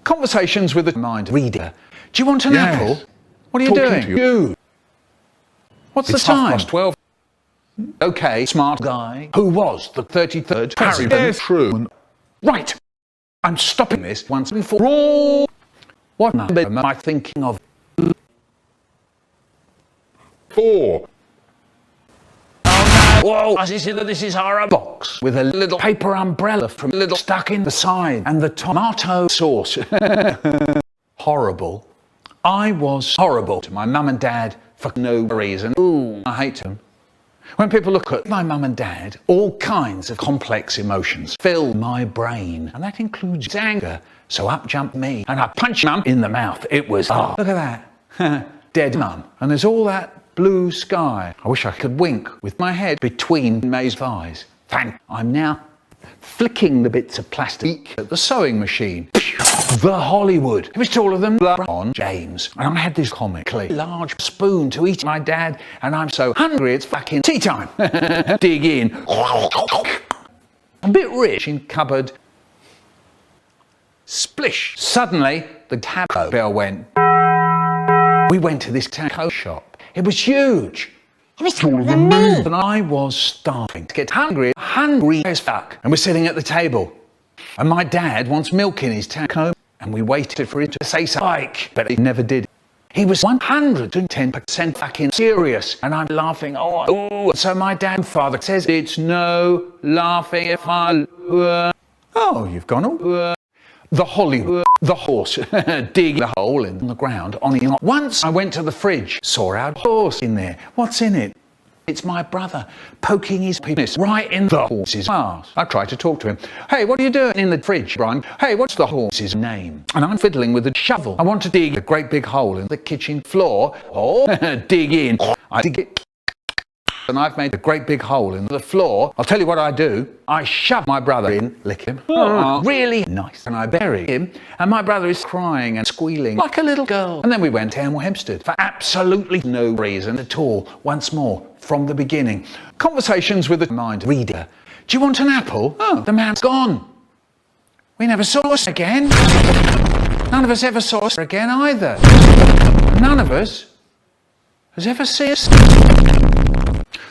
Conversations with a mind reader. Do you want an Yes. apple? What are you Talking doing? to you. What's It's the time? 12:30. Okay, smart guy. Who was the 33rd president? Yes, true. Right. I'm stopping this once and for all. What number am I thinking of? 4. Whoa, I see that this is our box with a little paper umbrella from a little stuck in the side and the tomato sauce. Horrible. I was horrible to my mum and dad for no reason. Ooh, I hate them. When people look at my mum and dad, all kinds of complex emotions fill my brain, and that includes anger. So up jumped me, and I punched mum in the mouth. It was, oh, look at that, dead mum. And there's all that blue sky. I wish I could wink with my head between May's thighs. I'm now flicking the bits of plastic at the sewing machine. The Hollywood. It was taller than LeBron James. And I had this comically large spoon to eat my dad, and I'm so hungry it's fucking tea time. Dig in. A bit rich in cupboard. Splish. Suddenly, the taco bell went. We went to this taco shop. It was huge. It was taller than me. And I was starving to get hungry as fuck. And we're sitting at the table. And my dad wants milk in his taco. And we waited for him to say something, but he never did. He was 110% fucking serious. And I'm laughing, oh. So my father says, it's no laughing if I... Oh, you've gone all... The Hollywood, the horse, dig the hole in the ground on him. Once I went to the fridge, saw our horse in there. What's in it? It's my brother poking his penis right in the horse's ass. I tried to talk to him. Hey, what are you doing in the fridge, Brian? Hey, what's the horse's name? And I'm fiddling with a shovel. I want to dig a great big hole in the kitchen floor. Oh, dig in. I dig it. And I've made a great big hole in the floor. I'll tell you what I do. I shove my brother in, lick him. Oh, really nice. And I bury him. And my brother is crying and squealing like a little girl. And then we went to Hemel Hempstead for absolutely no reason at all. Once more, from the beginning. Conversations with a mind reader. Do you want an apple? Oh, the man's gone. We never saw us again. None of us ever saw us again either. None of us has ever seen us.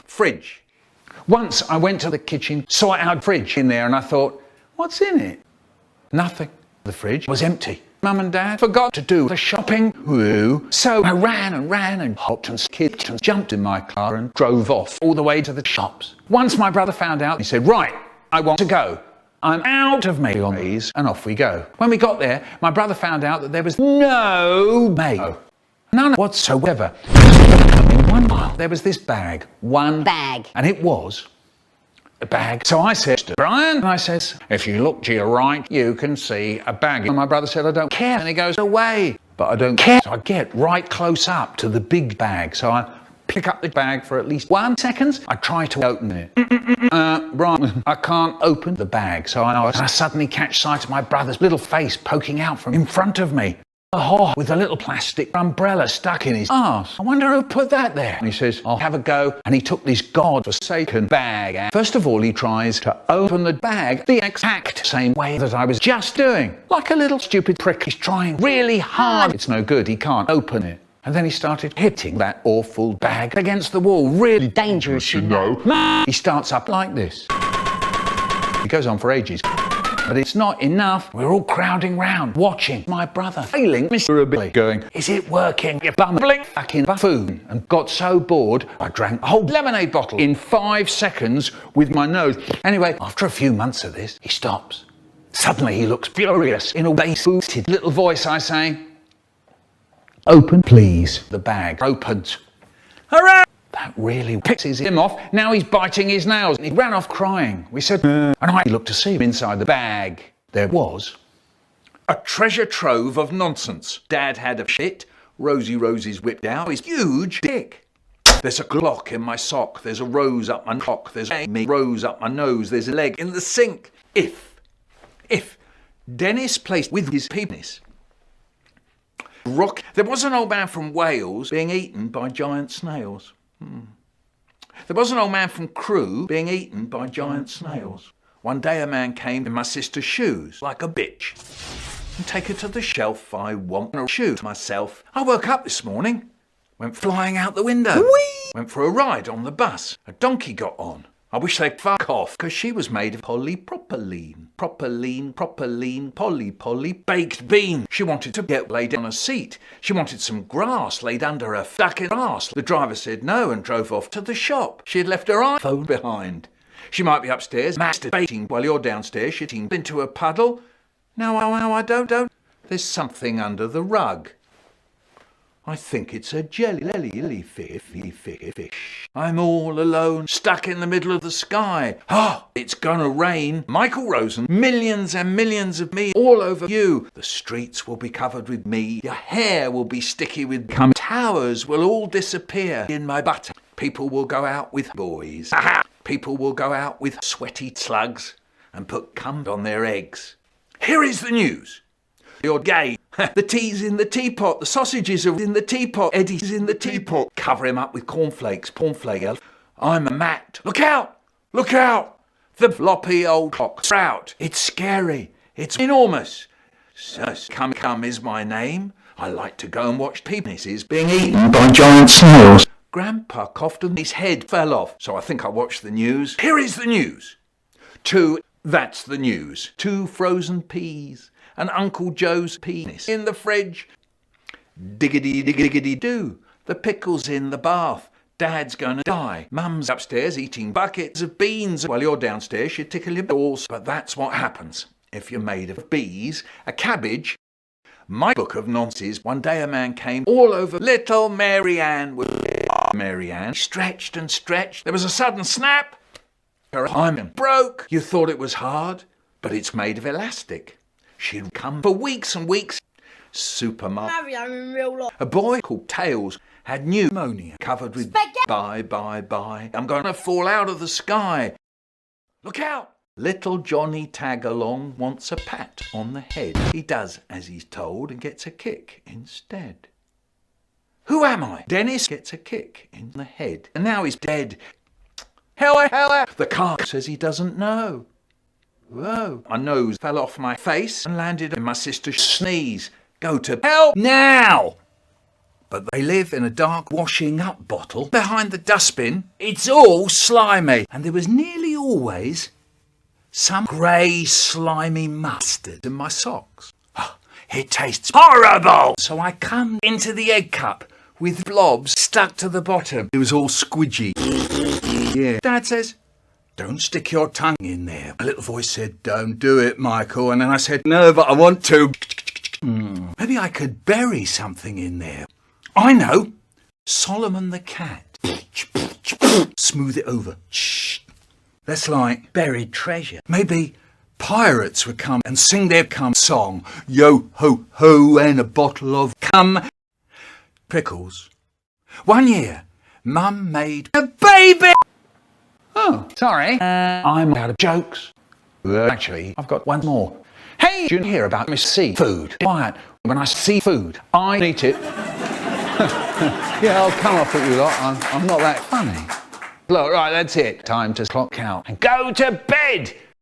Fridge. Once I went to the kitchen, saw our fridge in there, and I thought, what's in it? Nothing. The fridge was empty. Mum and Dad forgot to do the shopping. Woo. So I ran and hopped and skipped and jumped in my car and drove off all the way to the shops. Once my brother found out, he said, right, I want to go. I'm out of mayonnaise, and off we go. When we got there, my brother found out that there was no mayo. None whatsoever. In one mile, there was this bag. One bag. And it was a bag. So I said to Brian, I says, if you look to your right, you can see a bag. And my brother said, I don't care. And he goes, away. But I don't care. So I get right close up to the big bag. So I pick up the bag for at least 1 second. I try to open it. Brian, I can't open the bag. So I suddenly catch sight of my brother's little face poking out from in front of me. With a little plastic umbrella stuck in his arse. I wonder who put that there. And he says, I'll have a go. And he took this godforsaken bag out. First of all, he tries to open the bag the exact same way that I was just doing. Like a little stupid prick. He's trying really hard. It's no good. He can't open it. And then he started hitting that awful bag against the wall. Really dangerous, you know. He starts up like this. He goes on for ages. But it's not enough. We're all crowding round, watching my brother failing miserably, going, is it working, you bumbling fucking buffoon? And got so bored, I drank a whole lemonade bottle in 5 seconds with my nose. Anyway, after a few months of this, he stops. Suddenly he looks furious. In a bass-booted little voice, I say, open, please. The bag opens. Hooray! That really pisses him off. Now he's biting his nails. He ran off crying. We said, and I looked to see him inside the bag. There was a treasure trove of nonsense. Dad had a shit. Rosie's whipped out his huge dick. There's a Glock in my sock. There's a rose up my cock. There's a rose up my nose. There's a leg in the sink. If Dennis placed with his penis. There was an old man from Wales being eaten by giant snails. There was an old man from Crewe being eaten by giant snails. One day a man came in my sister's shoes like a bitch. and take her to the shelf. I want to shoot myself. I woke up this morning, went flying out the window. Whee! Went for a ride on the bus. A donkey got on. I wish they'd fuck off, because she was made of polypropylene. Poly, baked bean. She wanted to get laid on a seat. She wanted some grass laid under her fucking ass. The driver said no and drove off to the shop. She had left her iPhone behind. She might be upstairs masturbating while you're downstairs shitting into a puddle. No, I don't. There's something under the rug. I think it's a jellyfish. I'm all alone, stuck in the middle of the sky. It's gonna rain. Michael Rosen, millions and millions of me all over you. The streets will be covered with me. Your hair will be sticky with cum. Towers will all disappear in my butter. People will go out with boys. People will go out with sweaty slugs and put cum on their eggs. Here is the news. You're gay. The tea's in the teapot. The sausages are in the teapot. Eddie's in the teapot. Cover him up with cornflakes. I'm a mat. Look out! Look out! The floppy old cock sprout. It's scary. It's enormous. Sus, cum is my name. I like to go and watch penises being eaten by giant snails. Grandpa coughed and his head fell off, so I think I watched the news. Here is the news. That's the news. 2 frozen peas. And Uncle Joe's penis in the fridge. Diggity do. The pickle's in the bath. Dad's gonna die. Mum's upstairs eating buckets of beans while you're downstairs. You tickle your balls. But that's what happens if you're made of bees, a cabbage. My book of nonsense. One day a man came all over little Mary Ann. Mary Ann stretched and stretched. There was a sudden snap. Her hymen broke. You thought it was hard, but it's made of elastic. She'd come for weeks and weeks. Supermarket. in real life. A boy called Tails had pneumonia covered with bye. I'm going to fall out of the sky. Look out! Little Johnny Tagalong wants a pat on the head. He does as he's told and gets a kick instead. Who am I? Dennis gets a kick in the head. And now he's dead. Hell. The car says he doesn't know. Whoa. My nose fell off my face and landed in my sister's sneeze. Go to hell now! But they live in a dark washing up bottle behind the dustbin. It's all slimy. And there was nearly always some grey slimy mustard in my socks. It tastes horrible! So I come into the egg cup with blobs stuck to the bottom. It was all squidgy. Yeah. Dad says, don't stick your tongue in there. A little voice said, don't do it, Michael. And then I said, no, but I want to. Maybe I could bury something in there. I know. Solomon the cat. Smooth it over. That's like buried treasure. Maybe pirates would come and sing their cum song. Yo ho ho and a bottle of cum. Prickles. One year, Mum made a baby. Oh, sorry. I'm out of jokes. Actually, I've got one more. Hey, did you hear about Miss Seafood? Quiet. When I see food, I eat it. Yeah, I'll come off with you lot. I'm not that funny. Look, right, that's it. Time to clock out and go to bed.